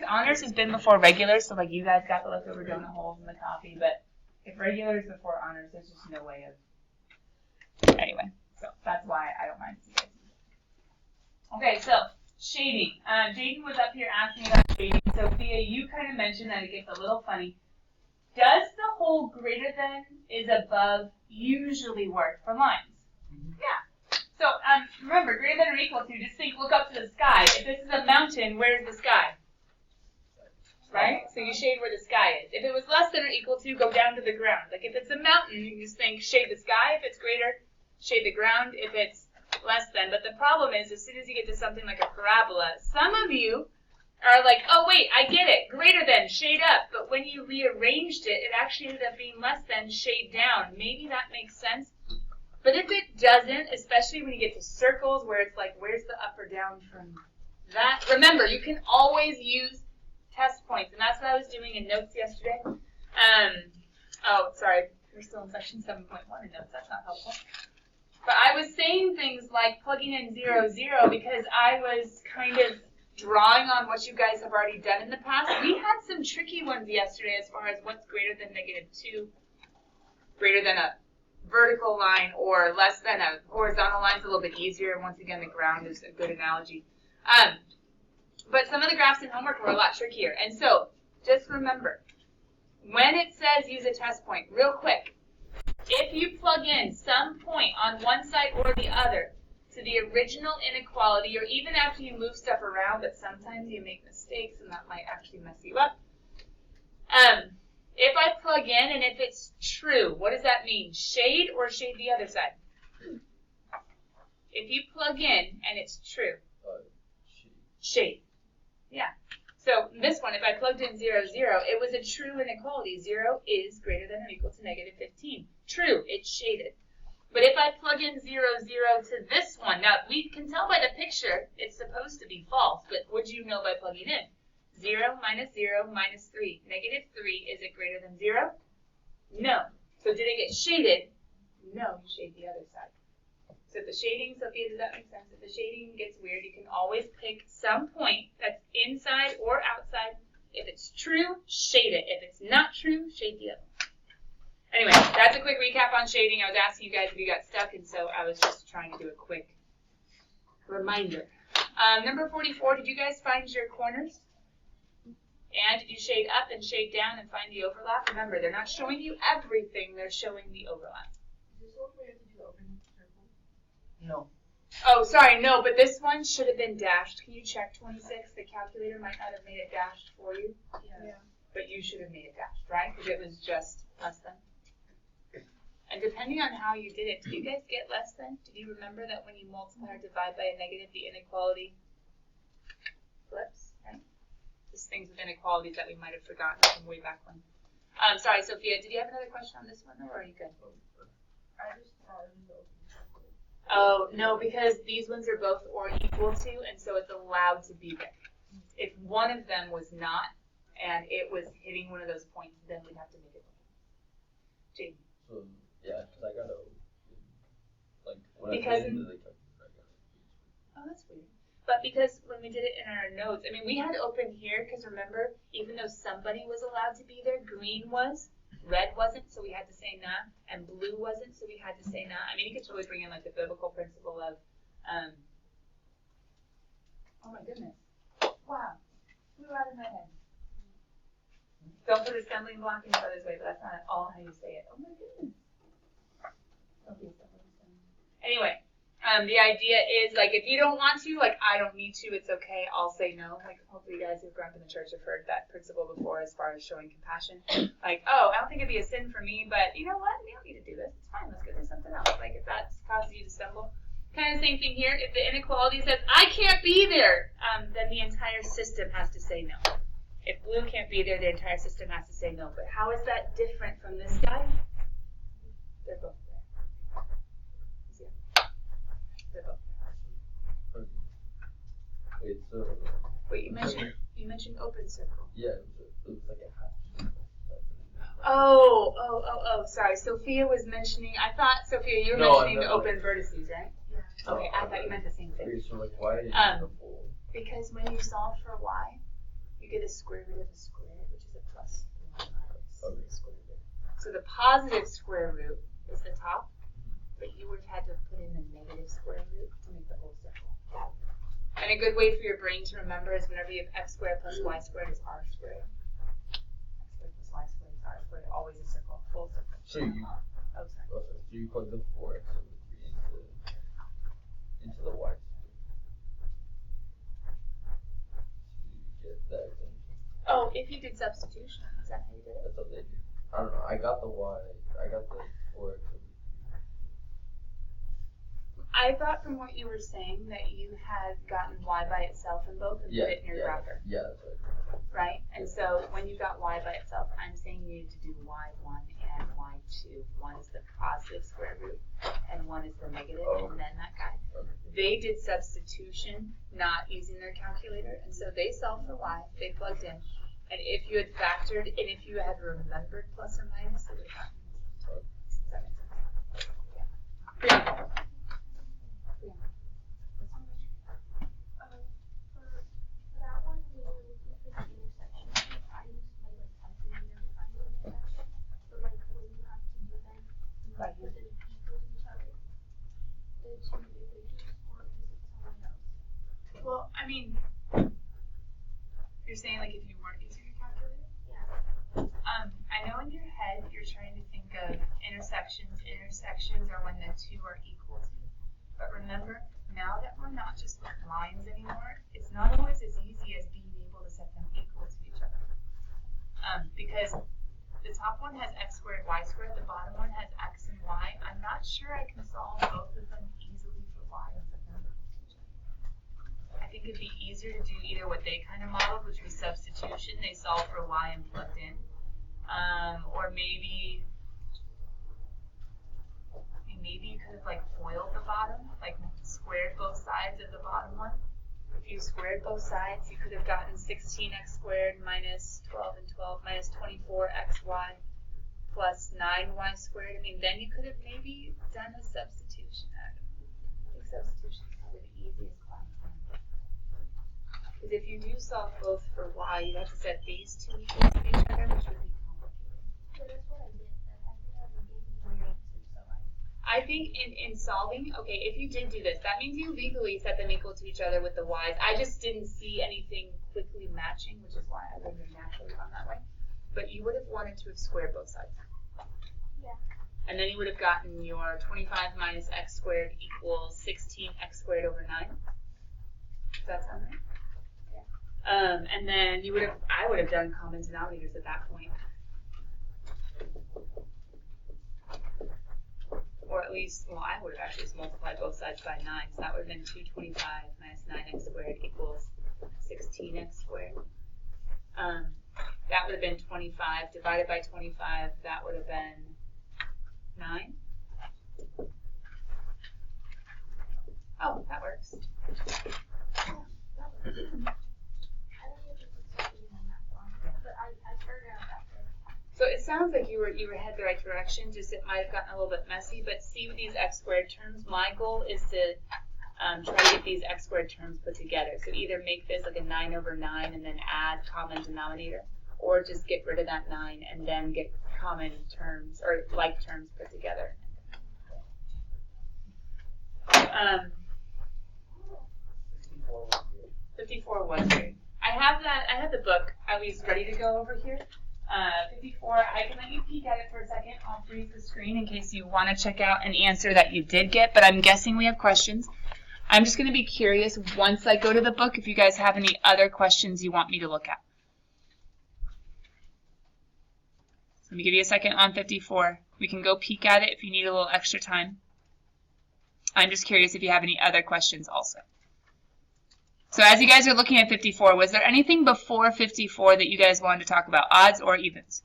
honors has been before regulars, so like you guys got the leftover donut holes in the coffee, but if regular is before honors, there's just no way of. Anyway, so that's why I don't mind. Okay, so shading. Jaden was up here asking about shading. Sophia, you kind of mentioned that it gets a little funny. Does the whole greater than is above usually work for lines? Yeah. So remember, greater than or equal to, just think, look up to the sky. If this is a mountain, where's the sky? Right? So you shade where the sky is. If it was less than or equal to, go down to the ground. Like if it's a mountain, you can just think shade the sky. If it's greater, shade the ground. If it's less than. But the problem is, as soon as you get to something like a parabola, some of you are like, oh wait, I get it, greater than, shade up. But when you rearranged it, it actually ended up being less than, shade down. Maybe that makes sense. But if it doesn't, especially when you get to circles where it's like, where's the up or down from that? Remember, you can always use test points. And that's what I was doing in notes yesterday. Oh, sorry, we're still in section 7.1 in notes. That's not helpful. But I was saying things like plugging in 0, 0 because I was kind of drawing on what you guys have already done in the past. We had some tricky ones yesterday as far as what's greater than -2, greater than a vertical line, or less than a horizontal line. Is a little bit easier. Once again, the ground is a good analogy. But some of the graphs in homework were a lot trickier. And so just remember, when it says use a test point, real quick, if you plug in some point on one side or the other to the original inequality, or even after you move stuff around, but sometimes you make mistakes and that might actually mess you up. If I plug in and if it's true, what does that mean? Shade or shade the other side? If you plug in and it's true, shade. Yeah. So this one, if I plugged in 0, 0, it was a true inequality. 0 is greater than or equal to -15. True, it's shaded. But if I plug in 0, 0 to this one, now we can tell by the picture it's supposed to be false, but would you know by plugging in? 0 minus 0 minus 3. -3, is it greater than 0? No. So did it get shaded? No, you shade the other side. So if the shading, Sophia, does that make sense? If the shading gets weird, you can always pick some point that's inside or outside. If it's true, shade it. If it's not true, shade the other. Anyway, that's a quick recap on shading. I was asking you guys if you got stuck, and so I was just trying to do a quick reminder. Number 44, did you guys find your corners? And did you shade up and shade down and find the overlap? Remember, they're not showing you everything, they're showing the overlap. Is this one where you have to do open circle? No. Oh, sorry, no, but this one should have been dashed. Can you check 26? The calculator might not have made it dashed for you. Yeah. But you should have made it dashed, right? Because it was just less than. And depending on how you did it, did you guys get less than? Did you remember that when you multiply or divide by a negative, the inequality flips, right? Just things with inequalities that we might have forgotten from way back when. Sorry, Sophia, did you have another question on this one, or are you good? I just thought it was open. Oh, no, because these ones are both or equal to, and so it's allowed to be there. If one of them was not, and it was hitting one of those points, then we'd have to make it. Jane. So, yeah, because I got a, like, when because I put into the calculator, I got a. Oh, that's weird. But because when we did it in our notes, I mean, we had open here, because remember, even though somebody was allowed to be there, green was, red wasn't, so we had to say nah, and blue wasn't, so we had to say nah. I mean, you could totally bring in, like, the biblical principle of, oh my goodness. Wow. Flew out of my head. Don't put a stumbling block in each other's way, but that's not at all how you say it. Oh my goodness. Anyway, the idea is, like, if you don't want to, like, I don't need to, it's okay, I'll say no. Like, hopefully you guys who've grown up in the church have heard that principle before as far as showing compassion. Like, oh, I don't think it'd be a sin for me, but you know what? We don't need to do this. It's fine. Let's go do something else. Like, if that causes you to stumble. Kind of the same thing here. If the inequality says, I can't be there, then the entire system has to say no. If blue can't be there, the entire system has to say no. But how is that different from this guy? They're both there. See? They're both there. Wait, so. Wait, you mentioned open circle. Yeah, it was like a half. Oh, sorry. Sophia was mentioning, I thought, Sophia, you were mentioning the open vertices, right? Yeah. Okay, I thought you meant the same thing. Wait, so like why Because when you solve for y, you get a square root of a square, which is a plus 1 minus Okay. the square root. So the positive square root is the top, but you would have had to put in the negative square root to make the whole circle. And a good way for your brain to remember is whenever you have x squared plus y squared is r squared. X squared plus y squared is r squared, always a circle, full circle. So you, Oh, sorry. so you plug the 4x over 3 into the y. To get that extension. Oh, if you did substitution, is that how you did it? That's what they do. I don't know. I got the y. I got the 4x over 3. I thought from what you were saying that you had gotten y by itself in both and put it in your grapher, Yeah, that's right? right. And so when you got y by itself, I'm saying you need to do y1 and y2. One is the positive square root and one is the negative, and then that guy. They did substitution, not using their calculator, and so they solved for y, they plugged in, and if you had factored, and if you had remembered plus or minus, it would have happened. Does that make sense? Yeah. For that one, we were looking for the intersection. I used my calculator to find the intersection. But when you have to do them, you Right. put them equal to each other. The two equations, or is it someone else? Well, I mean, you're saying like if you weren't using your calculator? Yeah. I know in your head you're trying to think of intersections. Intersections are when the two are equal to. But remember, now that we're not just with lines anymore, it's not always as easy as being able to set them equal to each other. Because the top one has x squared, y squared, the bottom one has x and y. I'm not sure I can solve both of them easily for y and set them equal to each other. I think it'd be easier to do either what they kind of modeled, which was substitution. They solved for y and plugged in. Or maybe you could have like FOILed the bottom, like squared both sides of the bottom one. If you squared both sides, you could have gotten 16x squared minus 12 and 12 minus 24xy plus 9y squared. I mean, then you could have maybe done a substitution. I think substitution is probably the easiest one. Because if you do solve both for y, you have to set these two equal to each other, which would be complicated. So that's what I did. I think I gave you my answer, so I think in solving, okay, if you did do this, that means you legally set them equal to each other with the y's. I just didn't see anything quickly matching, which is why I wouldn't have naturally gone that way. But you would have wanted to have squared both sides. yeah. And then you would have gotten your 25 minus x squared equals 16x squared over 9. Does that sound right? Yeah. And then I would have done common denominators at that point. Or at least, well, I would have actually just multiplied both sides by 9. So that would have been 225 minus 9x squared equals 16x squared. That would have been 25 divided by 25. That would have been 9. Oh, that works. I don't know if it's something on that one, but I figured out that way. So it sounds like you were headed the right direction, just it might have gotten a little bit messy, but see with these x squared terms, my goal is to try to get these x squared terms put together. So either make this like a 9 over 9 and then add common denominator, or just get rid of that 9 and then get common terms or like terms put together. 54 was great. I have the book at least ready to go over here. 54, I can let you peek at it for a second. I'll freeze the screen in case you want to check out an answer that you did get, but I'm guessing we have questions. I'm just going to be curious once I go to the book if you guys have any other questions you want me to look at. So let me give you a second on 54. We can go peek at it if you need a little extra time. I'm just curious if you have any other questions also. So as you guys are looking at 54, was there anything before 54 that you guys wanted to talk about, odds or evens?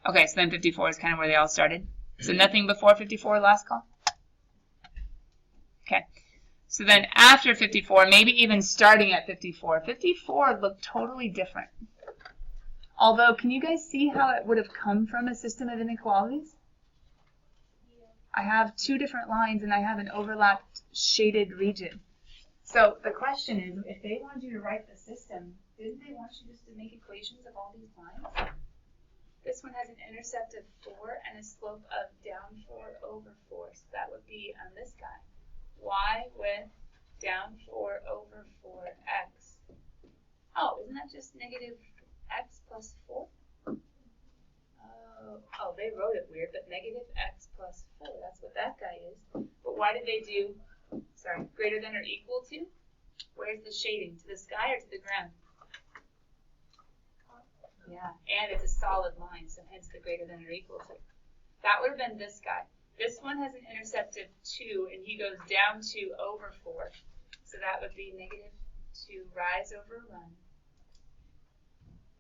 Okay, so then 54 is kind of where they all started. So nothing before 54, last call? Okay, so then after 54, maybe even starting at 54, 54 looked totally different. Although, can you guys see how it would have come from a system of inequalities? I have two different lines and I have an overlapped shaded region. So the question is, if they wanted you to write the system, didn't they want you just to make equations of all these lines? This one has an intercept of 4 and a slope of down 4 over 4. So that would be on this guy. Y with down 4 over 4x. Oh, isn't that just negative x plus 4? Oh, they wrote it weird, but negative x plus 4. That's what that guy is. But why did they do, greater than or equal to? Where's the shading? To the sky or to the ground? Yeah, and it's a solid line, so hence the greater than or equal to. That would have been this guy. This one has an intercept of 2, and he goes down 2 over 4. So that would be negative 2 rise over run.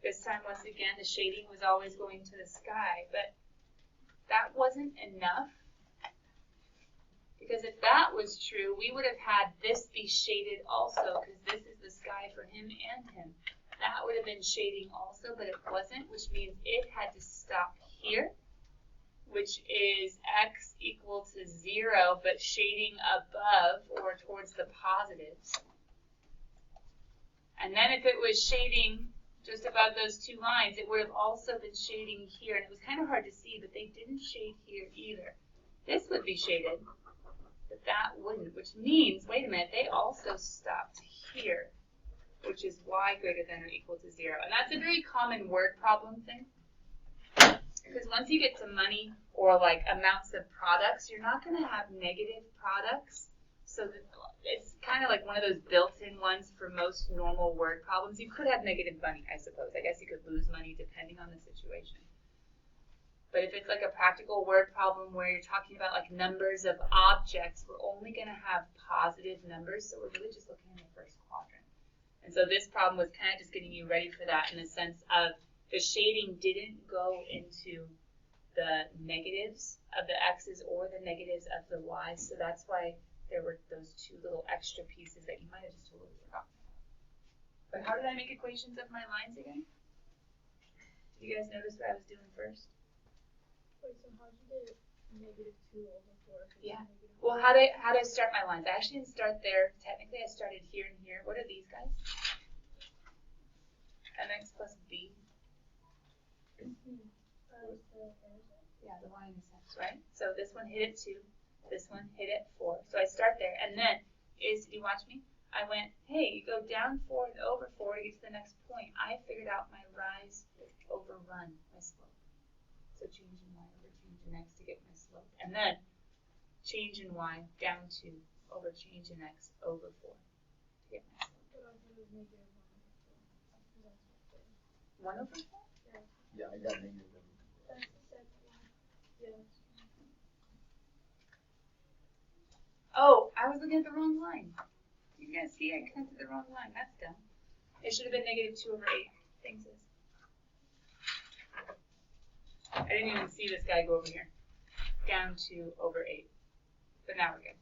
This time, once again, the shading was always going to the sky, but that wasn't enough. Because if that was true, we would have had this be shaded also, because this is the sky for him and him. That would have been shading also, but it wasn't, which means it had to stop here, which is x equal to 0, but shading above or towards the positives. And then if it was shading just above those two lines, it would have also been shading here. And it was kind of hard to see, but they didn't shade here either. This would be shaded, but that wouldn't, which means, wait a minute, they also stopped here, which is y greater than or equal to 0. And that's a very common word problem thing. Because once you get to money or like amounts of products, you're not going to have negative products. So it's kind of like one of those built-in ones for most normal word problems. You could have negative money, I suppose. I guess you could lose money depending on the situation. But if it's like a practical word problem where you're talking about like numbers of objects, we're only going to have positive numbers. So we're really just looking in the first quadrant. And so this problem was kind of just getting you ready for that in the sense of the shading didn't go into the negatives of the x's or the negatives of the y's. So that's why there were those two little extra pieces that you might have just totally forgotten about. But how did I make equations of my lines again? Did you guys notice what I was doing first? Wait, so how'd you get negative 2 over 4? Yeah. Well, how did I start my lines? I actually didn't start there. Technically, I started here and here. What are these guys? Mx plus b. Yeah, the y-intercepts, right? So this one hit at 2. This one hit at 4. So I start there. And then, did you watch me? I went, hey, you go down 4 and over 4 to get to the next point. I figured out my rise over run, my slope. So change in y over change in x to get my slope. And then change in y down 2 over change in x over 4 to get my slope. 1 over 4? Yeah, I got negative 1. That's the second one. Yeah. Oh, I was looking at the wrong line. You guys see I connected the wrong line. That's dumb. It should have been negative 2 over 8. Thanks, sis. I didn't even see this guy go over here. Down 2 over 8. But now we're good.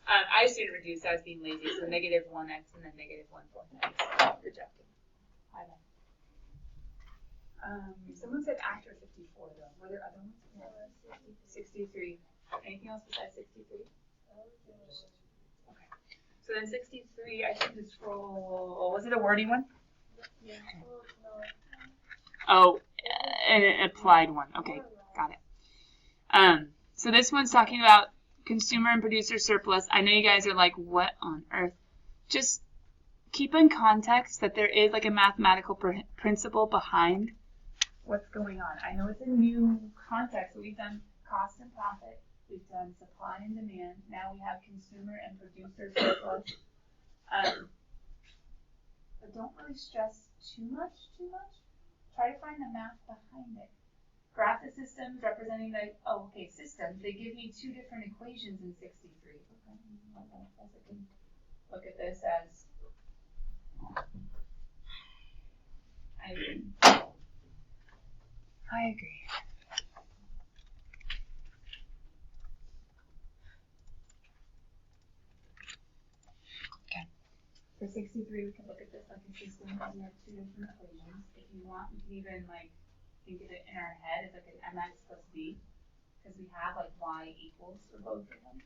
I just didn't reduce. I was being lazy. So negative 1x and then negative 1/4x. Good job. Hi, bye. Someone said after 54, though. Were there other ones? No. 63. Anything else besides 63? Okay. So then 63, I should just scroll. Was it a wordy one? Yeah. Oh, an applied one. Okay, got it. So this one's talking about consumer and producer surplus. I know you guys are like, what on earth? Just keep in context that there is like a mathematical principle behind what's going on. I know it's a new context, but we've done cost and profit. We've done supply and demand. Now we have consumer and producer surplus. But don't really stress too much. Try to find the math behind it. Graph the systems representing the, systems. They give me two different equations in 63. Okay, I guess I can look at this as, I agree. Okay. For 63, we can look at this like a system because we have two different equations. If you want, we can even like think of it in our head as like an mx plus b because we have like y equals for both of them.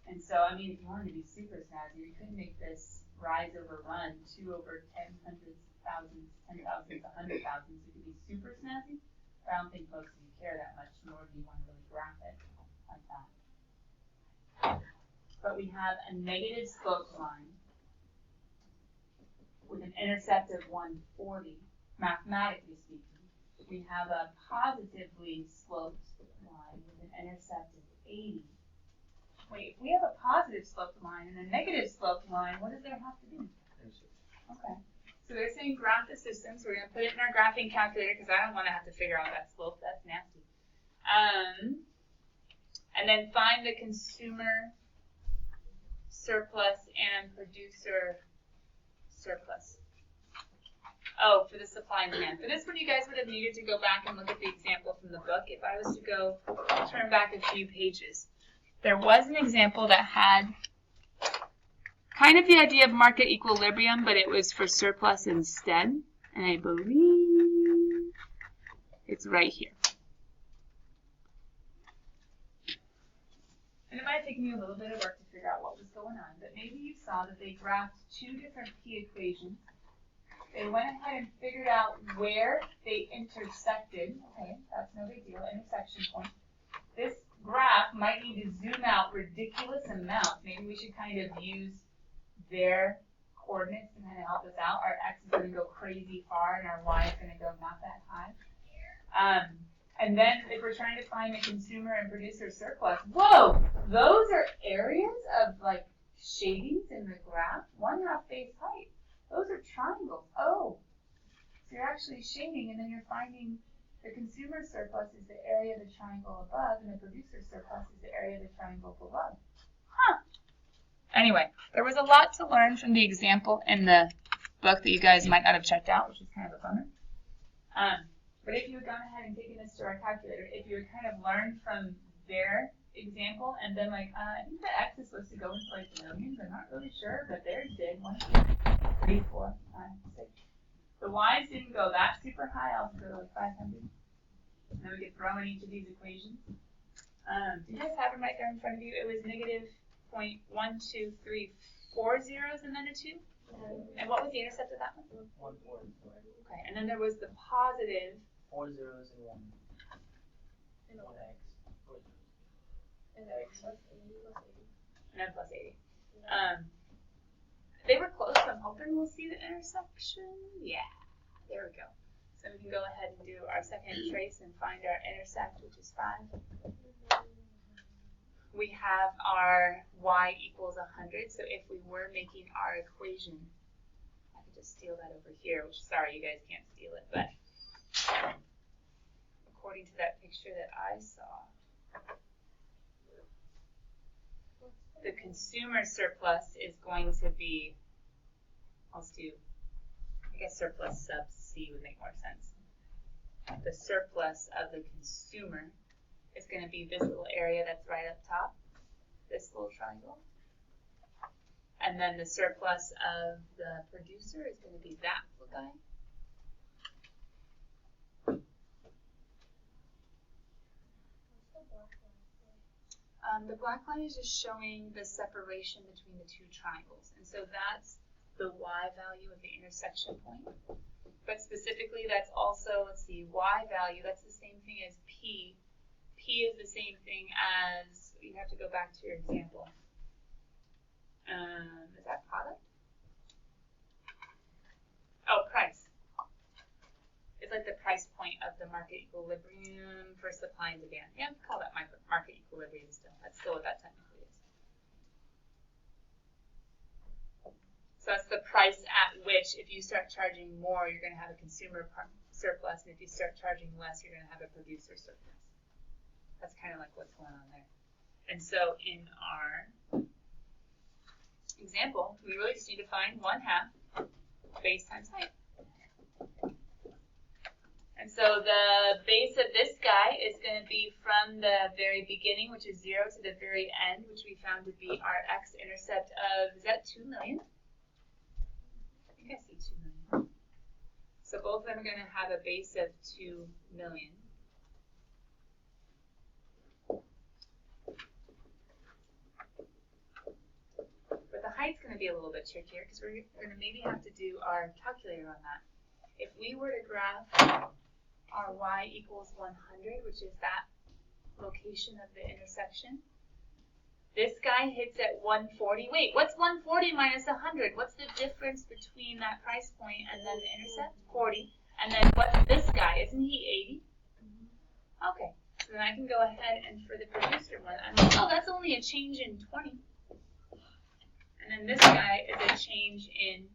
And so, I mean, if you wanted to be super snazzy, you could make this rise over run 2 over 10 hundreds, thousands, 10,000s, 100,000s. It could be super snazzy. But I don't think most of you care that much, nor do you want to really graph it like that. But we have a negative sloped line with an intercept of 140, mathematically speaking. We have a positively sloped line with an intercept of 80. Wait, if we have a positive sloped line and a negative sloped line, what does there have to be? Okay. So they're saying graph the system, so we're going to put it in our graphing calculator because I don't want to have to figure out that slope. That's nasty. And then find the consumer surplus and producer surplus. Oh, for the supply and demand. For this one, you guys would have needed to go back and look at the example from the book. If I was to go turn back a few pages. There was an example that had kind of the idea of market equilibrium, but it was for surplus instead. And I believe it's right here. And it might have taken you a little bit of work to figure out what was going on, but maybe you saw that they graphed 2 different P equations. They went ahead and figured out where they intersected. Okay, that's no big deal, intersection point. This graph might need to zoom out ridiculous amounts. Maybe we should kind of use their coordinates to kind of help us out. Our x is going to go crazy far and our y is going to go not that high. And then if we're trying to find the consumer and producer surplus, whoa, those are areas of like shadings in the graph, 1/2 base height. Those are triangles. Oh, so you're actually shading and then you're finding the consumer surplus is the area of the triangle above, and the producer surplus is the area of the triangle below. Huh. Anyway, there was a lot to learn from the example in the book that you guys might not have checked out, which is kind of a bummer. But if you had gone ahead and taken this to our calculator, if you had kind of learned from their example and been like, I think the x is supposed to go into like millions, I'm not really sure, but theirs did. 1, 2, 3, 4, 5, 6. The y's didn't go that super high. I'll go to like 500. And then we could throw in each of these equations. Do you guys have them right there in front of you? It was negative 0.1234 zeros and then a 2. And what was the intercept of that one? 1.4. Okay, and then there was the positive 4 zeros and 1. And 1 x. 4 zeros. And then plus 80 plus 80. and then plus 80. They were close, so I'm hoping we'll see the intersection. Yeah, there we go. So we can go ahead and do our second trace and find our intersect, which is 5. We have our y equals 100, so if we were making our equation, I could just steal that over here, which, sorry, you guys can't steal it, but according to that picture that I saw, the consumer surplus is going to be, let's do, I guess surplus sub C would make more sense. The surplus of the consumer is going to be this little area that's right up top, this little triangle. And then the surplus of the producer is going to be that little guy. The black line is just showing the separation between the two triangles. And so that's the y value of the intersection point. But specifically, that's also, let's see, y value, that's the same thing as p. P is the same thing as, you have to go back to your example. Is that product? Oh, price. It's like the price point of the market equilibrium for supply and demand. Yeah, call that market equilibrium still. That's still what that technically is. So that's the price at which, if you start charging more, you're going to have a consumer surplus, and if you start charging less, you're going to have a producer surplus. That's kind of like what's going on there. And so in our example, we really just need to find 1/2 base times height. And so the base of this guy is going to be from the very beginning, which is 0, to the very end, which we found to be our x-intercept of, is that 2 million? I think I see 2 million. So both of them are going to have a base of 2 million. height's going to be a little bit trickier because we're going to maybe have to do our calculator on that. If we were to graph our y equals 100, which is that location of the intersection, this guy hits at 140. Wait, what's 140 minus 100? What's the difference between that price point and then the intercept? 40. And then what's this guy? Isn't he 80? Okay. So then I can go ahead and for the producer one, I'm like, oh, that's only a change in 20. And then this guy is a change in,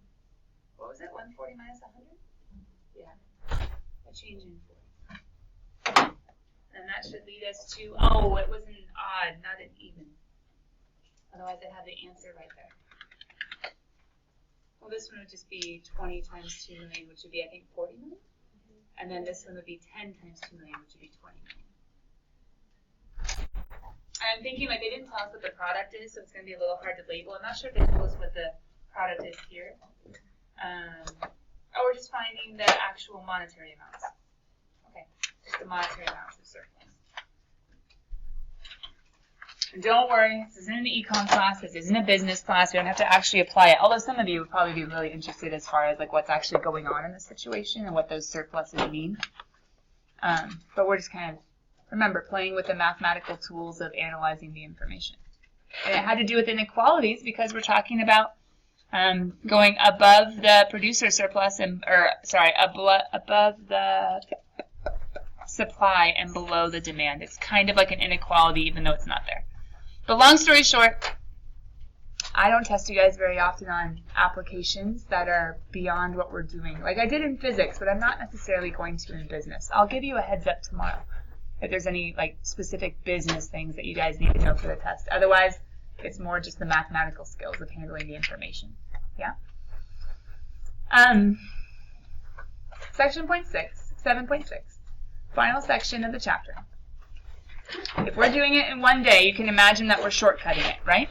what was it, 140 minus 100? Yeah, a change in 40. And that should lead us to, oh, it was an odd, not an even. Otherwise I'd have the answer right there. Well, this one would just be 20 times 2 million, which would be, I think, 40 million. And then this one would be 10 times 2 million, which would be 20 million. I'm thinking, like, they didn't tell us what the product is, so it's going to be a little hard to label. I'm not sure if they told us what the product is here. Oh, we're just finding the actual monetary amounts. Okay, just the monetary amounts of surplus. And don't worry, this isn't an econ class, this isn't a business class, we don't have to actually apply it. Although some of you would probably be really interested as far as like what's actually going on in the situation and what those surpluses mean. But we're just kind of, remember, playing with the mathematical tools of analyzing the information. And it had to do with inequalities because we're talking about going above the producer surplus and, above the supply and below the demand. It's kind of like an inequality even though it's not there. But long story short, I don't test you guys very often on applications that are beyond what we're doing. Like I did in physics, but I'm not necessarily going to in business. I'll give you a heads up tomorrow if there's any like specific business things that you guys need to know for the test. Otherwise, it's more just the mathematical skills of handling the information. Yeah? Section 7.6, final section of the chapter. If we're doing it in one day, you can imagine that we're shortcutting it, right?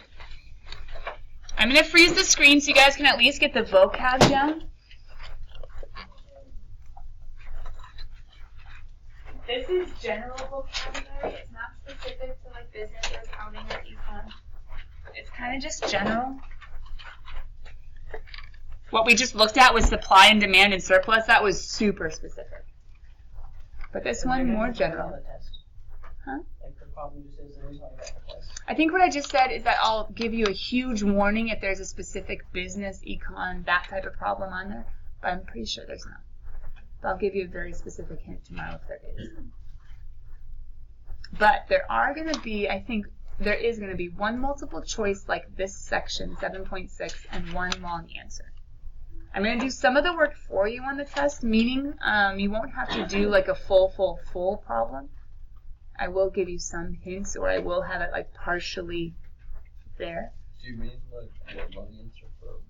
I'm going to freeze the screen so you guys can at least get the vocab down. This is general vocabulary. It's not specific to like business or accounting or econ. It's kind of just general. What we just looked at was supply and demand and surplus. That was super specific. But this one more general. Huh? I think what I just said is that I'll give you a huge warning if there's a specific business, econ, that type of problem on there. But I'm pretty sure there's not. But I'll give you a very specific hint tomorrow if there is. But there are going to be, I think, there is going to be one multiple choice like this section, 7.6, and one long answer. I'm going to do some of the work for you on the test, meaning you won't have to do like a full problem. I will give you some hints, or I will have it like partially there. Do you mean like one answer for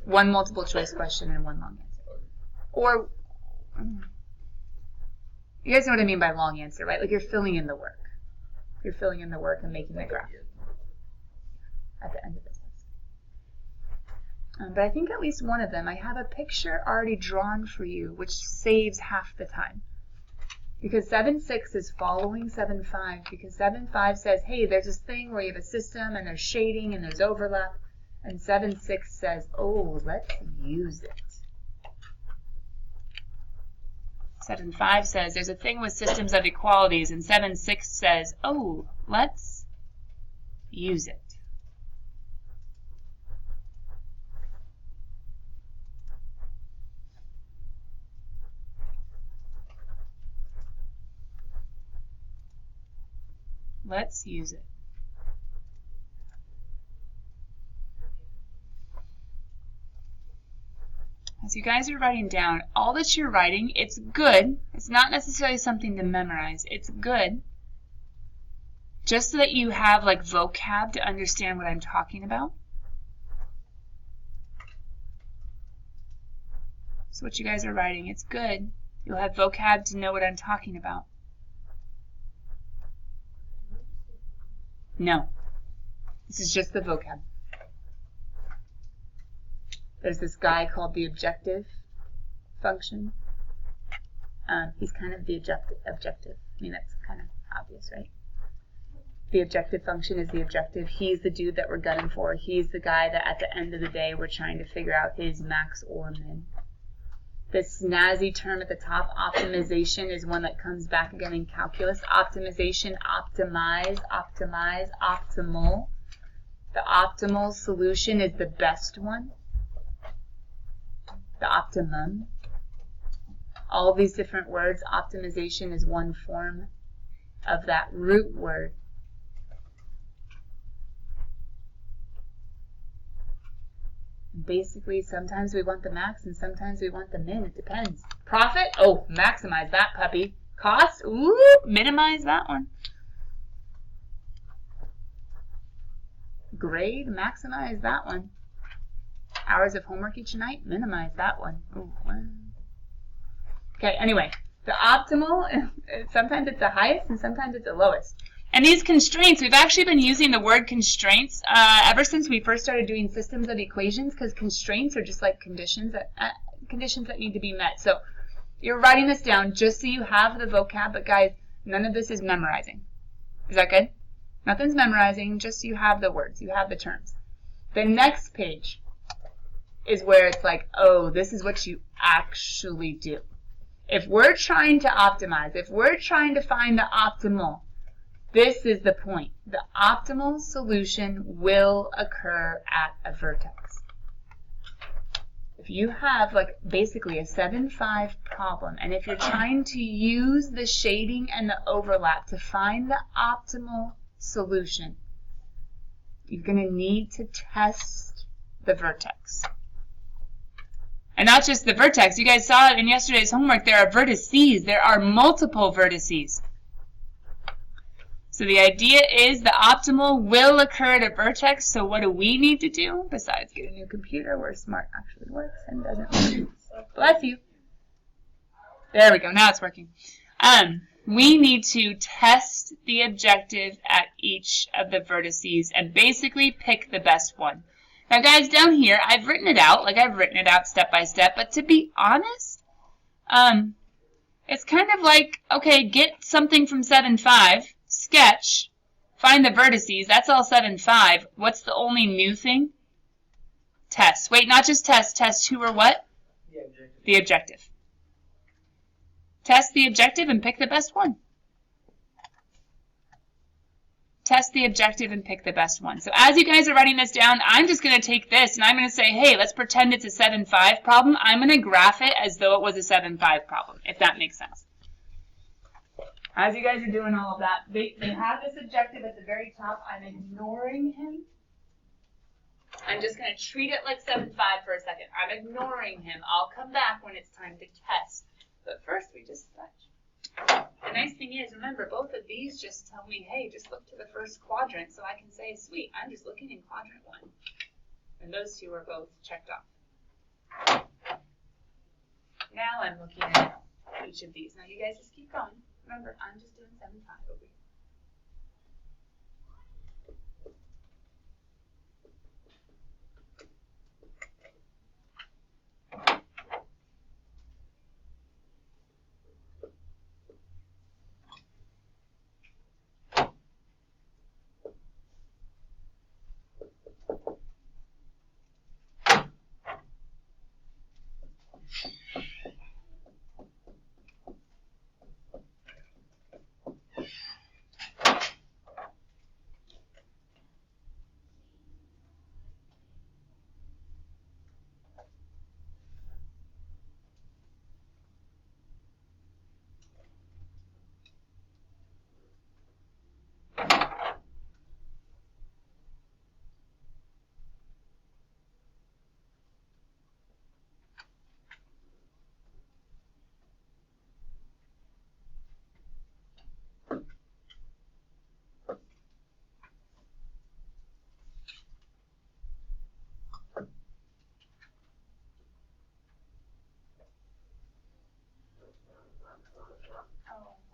one multiple choice question and one long answer? Okay. Or, you guys know what I mean by long answer, right? Like you're filling in the work. You're filling in the work and making the graph at the end of the test. But I think at least one of them, I have a picture already drawn for you, which saves half the time. Because 7.6 is following 7.5, because 7.5 says, hey, there's this thing where you have a system and there's shading and there's overlap. And 7.6 says, oh, let's use it. 7.5 says there's a thing with systems of equalities, and 7.6 says, oh, let's use it. Let's use it. As you guys are writing down, all that you're writing, it's good. It's not necessarily something to memorize. It's good. Just so that you have like vocab to understand what I'm talking about. So what you guys are writing, it's good. You'll have vocab to know what I'm talking about. No. This is just the vocab. There's this guy called the objective function. He's kind of the objective. I mean, that's kind of obvious, right? The objective function is the objective. He's the dude that we're gunning for. He's the guy that at the end of the day we're trying to figure out his max or min. This snazzy term at the top, optimization, is one that comes back again in calculus. Optimization, optimize, optimize, optimal. The optimal solution is the best one. The optimum. All these different words, optimization is one form of that root word. Basically, sometimes we want the max and sometimes we want the min. It depends. Profit? Oh, maximize that puppy. Cost? Ooh, minimize that one. Grade? Maximize that one. Hours of homework each night? Minimize that one. Ooh, okay, anyway. The optimal, sometimes it's the highest and sometimes it's the lowest. And these constraints, we've actually been using the word constraints ever since we first started doing systems of equations, because constraints are just like conditions that need to be met. So you're writing this down just so you have the vocab, but guys, none of this is memorizing. Is that good? Nothing's memorizing, just so you have the words, you have the terms. The next page is where it's like, oh, this is what you actually do. If we're trying to optimize, if we're trying to find the optimal, this is the point. The optimal solution will occur at a vertex. If you have like basically a 7-5 problem, and if you're trying to use the shading and the overlap to find the optimal solution, you're going to need to test the vertex. And not just the vertex. You guys saw it in yesterday's homework. There are vertices. There are multiple vertices. So the idea is the optimal will occur at a vertex. So what do we need to do besides get a new computer where smart actually works and doesn't work? Bless you. There we go. Now it's working. We need to test the objective at each of the vertices and basically pick the best one. Now guys, down here, I've written it out, step by step, but to be honest, it's kind of like, okay, get something from 7-5, sketch, find the vertices, that's all 7-5. What's the only new thing? Test. Wait, not just test who or what? The objective. The objective. Test the objective and pick the best one. Test the objective and pick the best one. So as you guys are writing this down, I'm just going to take this and I'm going to say, hey, let's pretend it's a 7-5 problem. I'm going to graph it as though it was a 7-5 problem, if that makes sense. As you guys are doing all of that, they have this objective at the very top. I'm ignoring him. I'm just going to treat it like 7-5 for a second. I'm ignoring him. I'll come back when it's time to test. But first, we just sketch. The nice thing is, remember, both of these just tell me, hey, just look to the first quadrant, so I can say, sweet, I'm just looking in quadrant 1. And those two are both checked off. Now I'm looking at each of these. Now you guys just keep going. Remember, I'm just doing 7-5 over here.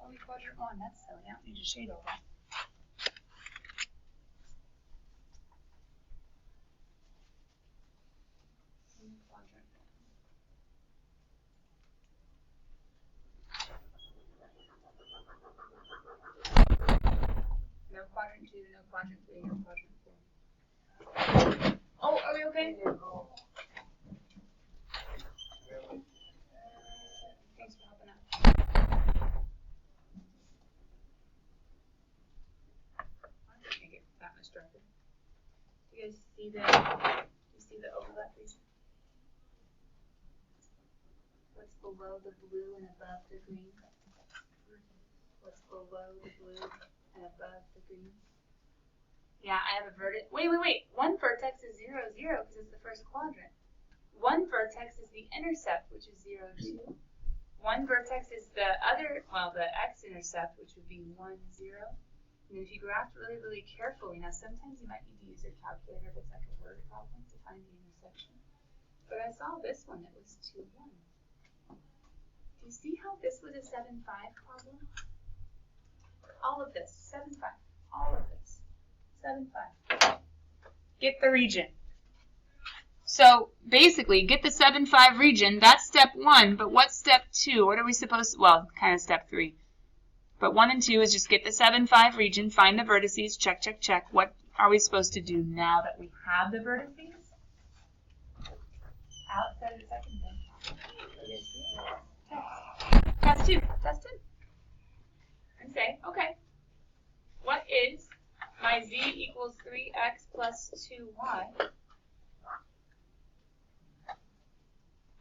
Only quadrant 1, that's silly. I don't need to shade all that. No no quadrant 2, no quadrant 3, no quadrant 4. Oh, are we okay? Thanks for helping out. I don't think it's that much darker. Do you guys see the overlap reason? What's below the blue and above the green? What's below the blue and above the green? Yeah, I have a vertex. Wait. One vertex is 0, 0 because it's the first quadrant. One vertex is the intercept, which is 0, 2. One vertex is the x-intercept, which would be 1, 0. And if you graph really, really carefully, now sometimes you might need to use your calculator if it's like a word problem to find the intersection. But I saw this one, it was 2, 1. Do you see how this was a 7, 5 problem? All of this, 7, 5. All of this, 7, 5. Get the region. So basically, get the 7, 5 region. That's step 1. But what's step 2? What are we supposed to? Well, kind of step 3. But 1 and 2 is just get the 7, 5 region, find the vertices, check, check, check. What are we supposed to do now that we have the vertices? Outside of the second thing. Test 2. Test 2. And say, okay, what is my z equals 3x plus 2y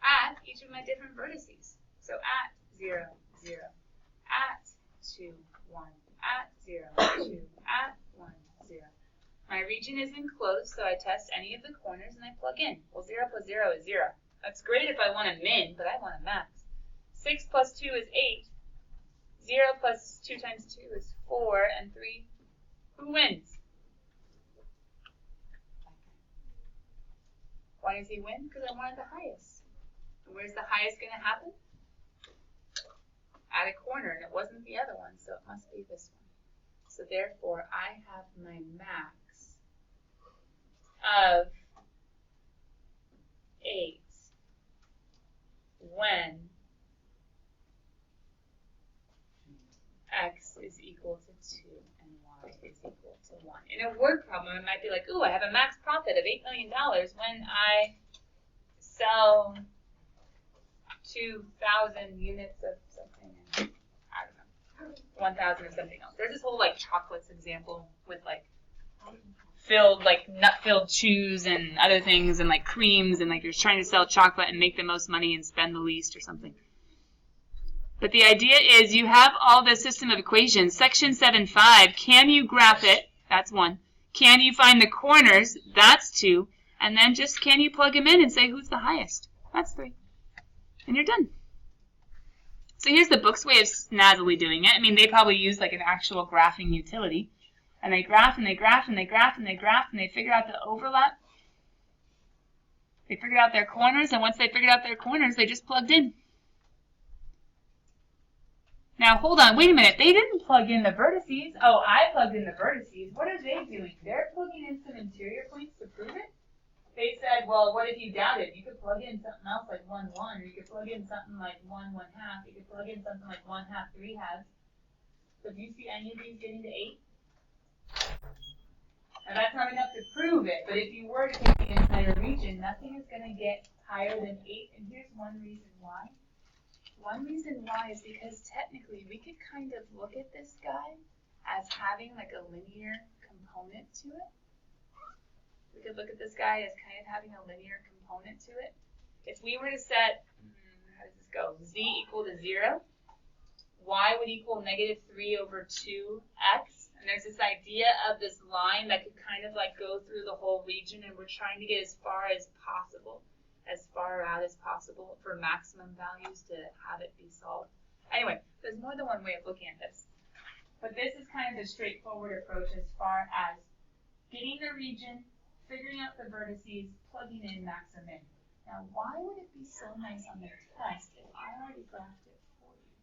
at each of my different vertices? So at 0, 0, at 2, 1, at 0, 2, at 1, 0. My region is enclosed, so I test any of the corners and I plug in. Well, 0 plus 0 is 0. That's great if I want a min, but I want a max. 6 plus 2 is 8. 0 plus 2 times 2 is 4, and 3. Who wins? Why does he win? Because I wanted the highest. And where's the highest going to happen? At a corner, and it wasn't the other one, so it must be this one. So therefore, I have my max of 8 when x is equal to 2 and y is equal to 1. In a word problem, it might be like, ooh, I have a max profit of $8 million when I sell 2,000 units of something, and I don't know, 1,000 of something else. There's this whole like chocolates example with like nut-filled chews and other things and like creams, and like you're trying to sell chocolate and make the most money and spend the least or something. But the idea is you have all this system of equations. Section 7.5, can you graph it? That's 1. Can you find the corners? That's 2. And then just can you plug them in and say who's the highest? That's 3. And you're done. So here's the book's way of snazzily doing it. I mean, they probably use like an actual graphing utility. And they graph and they graph and they graph and they graph and they figure out the overlap. They figured out their corners, and once they figured out their corners, they just plugged in. Now, hold on, wait a minute. They didn't plug in the vertices. Oh, I plugged in the vertices. What are they doing? They're plugging in some interior points to prove it. They said, well, what if you doubted? You could plug in something else like 1, 1, or you could plug in something like 1, 1 half. You could plug in something like 1 half, 3 halves. So do you see any of these getting to 8? Now, that's not enough to prove it, but if you were to take the entire region, nothing is going to get higher than 8, and here's one reason why. One reason why is because technically we could kind of look at this guy as having like a linear component to it. We could look at this guy as kind of having a linear component to it. If we were to set, how does this go? Z equal to 0, y would equal negative 3 over 2x. And there's this idea of this line that could kind of like go through the whole region, and we're trying to get as far as possible, as far out as possible for maximum values to have it be solved. Anyway, there's more than one way of looking at this. But this is kind of the straightforward approach as far as getting the region, figuring out the vertices, plugging in maximum. Now, why would it be so nice on the test if I already graphed it for you?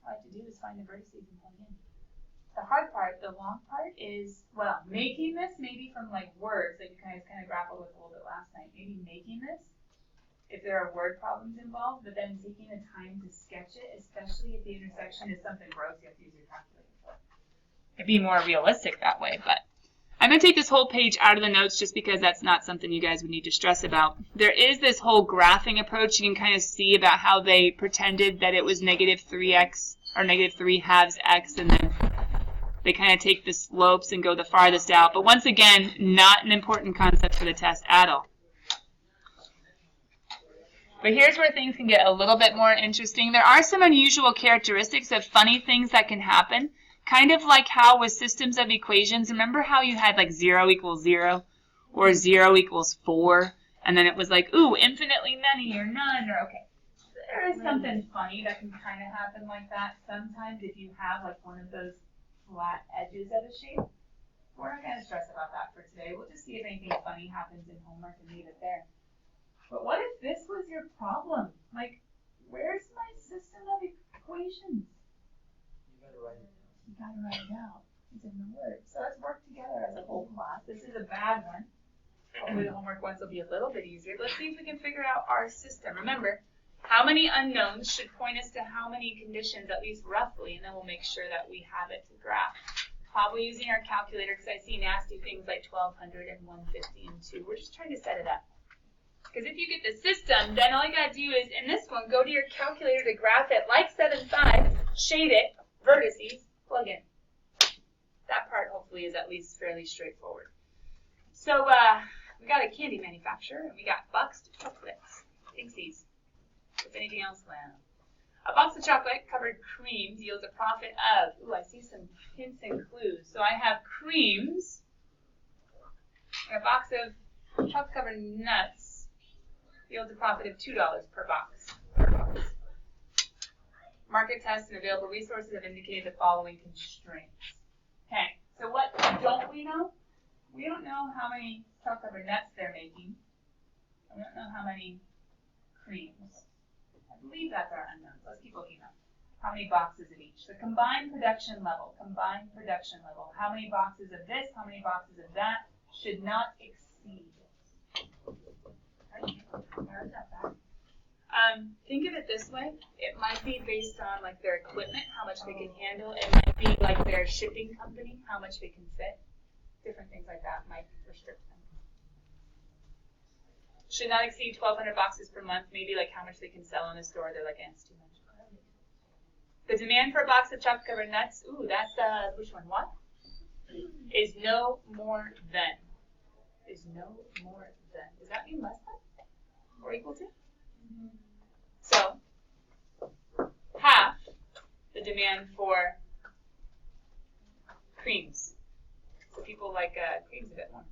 All I have to do is find the vertices and plug in. The hard part, the long part is, well, making this maybe from like words that you kind of grappled with a little bit last night. Maybe making this. if there are word problems involved, but then taking the time to sketch it, especially if the intersection is something gross you have to use your calculator for. It'd be more realistic that way, but I'm going to take this whole page out of the notes just because that's not something you guys would need to stress about. There is this whole graphing approach. You can kind of see about how they pretended that it was negative 3x or negative 3 halves x, and then they kind of take the slopes and go the farthest out. But once again, not an important concept for the test at all. But here's where things can get a little bit more interesting. There are some unusual characteristics of funny things that can happen. Kind of like how with systems of equations, remember how you had like 0 equals 0 or 0 equals 4, and then it was like, ooh, infinitely many or none, or okay. There is something funny that can kind of happen like that sometimes if you have like one of those flat edges of a shape. We're not going to stress about that for today. We'll just see if anything funny happens in homework and leave it there. But what if this was your problem? Like, where's my system of equations? You gotta write it. You gotta write it out. It's in the words. So let's work together as a whole class. This is a bad one. Hopefully the homework ones will be a little bit easier. Let's see if we can figure out our system. Remember, how many unknowns should point us to how many conditions, at least roughly, and then we'll make sure that we have it to graph. Probably using our calculator because I see nasty things like 1200 and 150 and 2. We're just trying to set it up. Because if you get the system, then all you got to do is, in this one, go to your calculator to graph it like 7/5, shade it, vertices, plug in. That part, hopefully, is at least fairly straightforward. So, we got a candy manufacturer, and we got boxed chocolates. Pixies. If anything else, well. A box of chocolate-covered creams yields a profit of, ooh, I see some hints and clues. So I have creams, and a box of chocolate-covered nuts yields a profit of $2 per box. Market tests and available resources have indicated the following constraints. Okay, so what don't we know? We don't know how many chocolate-covered nuts they're making. We don't know how many creams. I believe that's our unknown. So let's keep looking up. How many boxes of each? The combined production level. Combined production level. How many boxes of this? How many boxes of that? Should not exceed. Think of it this way. It might be based on like their equipment, how much they can handle. It might be like their shipping company, how much they can fit. Different things like that might restrict them. Should not exceed 1,200 boxes per month. Maybe like how much they can sell in a store. They're like, it's too much. The demand for a box of chocolate-covered nuts. Ooh, that's which one? What? Is no more than. Is no more than. Does that mean less than? Or equal to? So, half the demand for creams. So people like creams a bit more.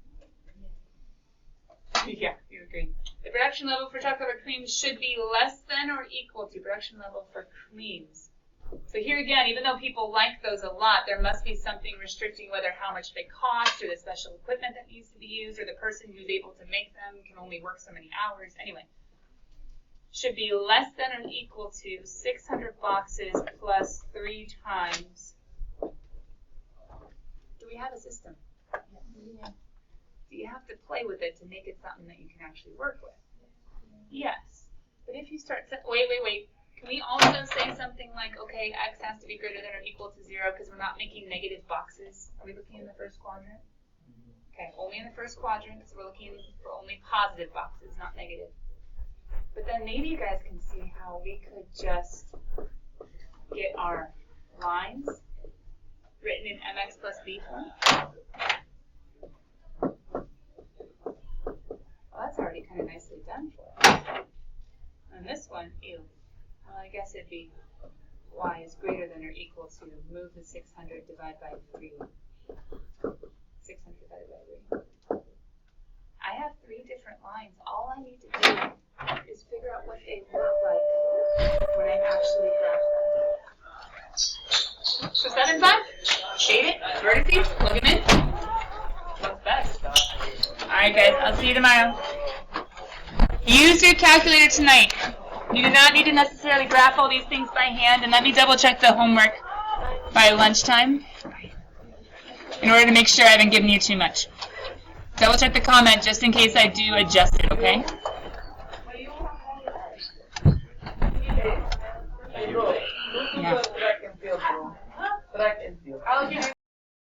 Yeah, you agree. The production level for chocolate-covered creams should be less than or equal to production level for creams. So here again, even though people like those a lot, there must be something restricting whether how much they cost or the special equipment that needs to be used or the person who's able to make them can only work so many hours. Anyway, should be less than or equal to 600 boxes plus 3 times. Do we have a system? Yeah. Do you have to play with it to make it something that you can actually work with? Yes. But if you start, wait. Can we also say something like, okay, x has to be greater than or equal to 0 because we're not making negative boxes? Are we looking in the first quadrant? Okay, only in the first quadrant because we're looking for only positive boxes, not negative. But then maybe you guys can see how we could just get our lines written in mx plus b form. Well, that's already kind of nicely done for us. And this one, ew. Well, I guess it'd be y is greater than or equal to move the 600 divided by 3. 600 divided by 3. I have 3 different lines. All I need to do is figure out what they look like when I actually graph them. So 7/5, shade it, vertices, plug them in. What's best? Alright guys, I'll see you tomorrow. Use your calculator tonight. You do not need to necessarily graph all these things by hand, and let me double check the homework by lunchtime in order to make sure I haven't given you too much. Double check the comment just in case I do adjust it, okay? Yeah. Track and field, bro. Track and field. How was your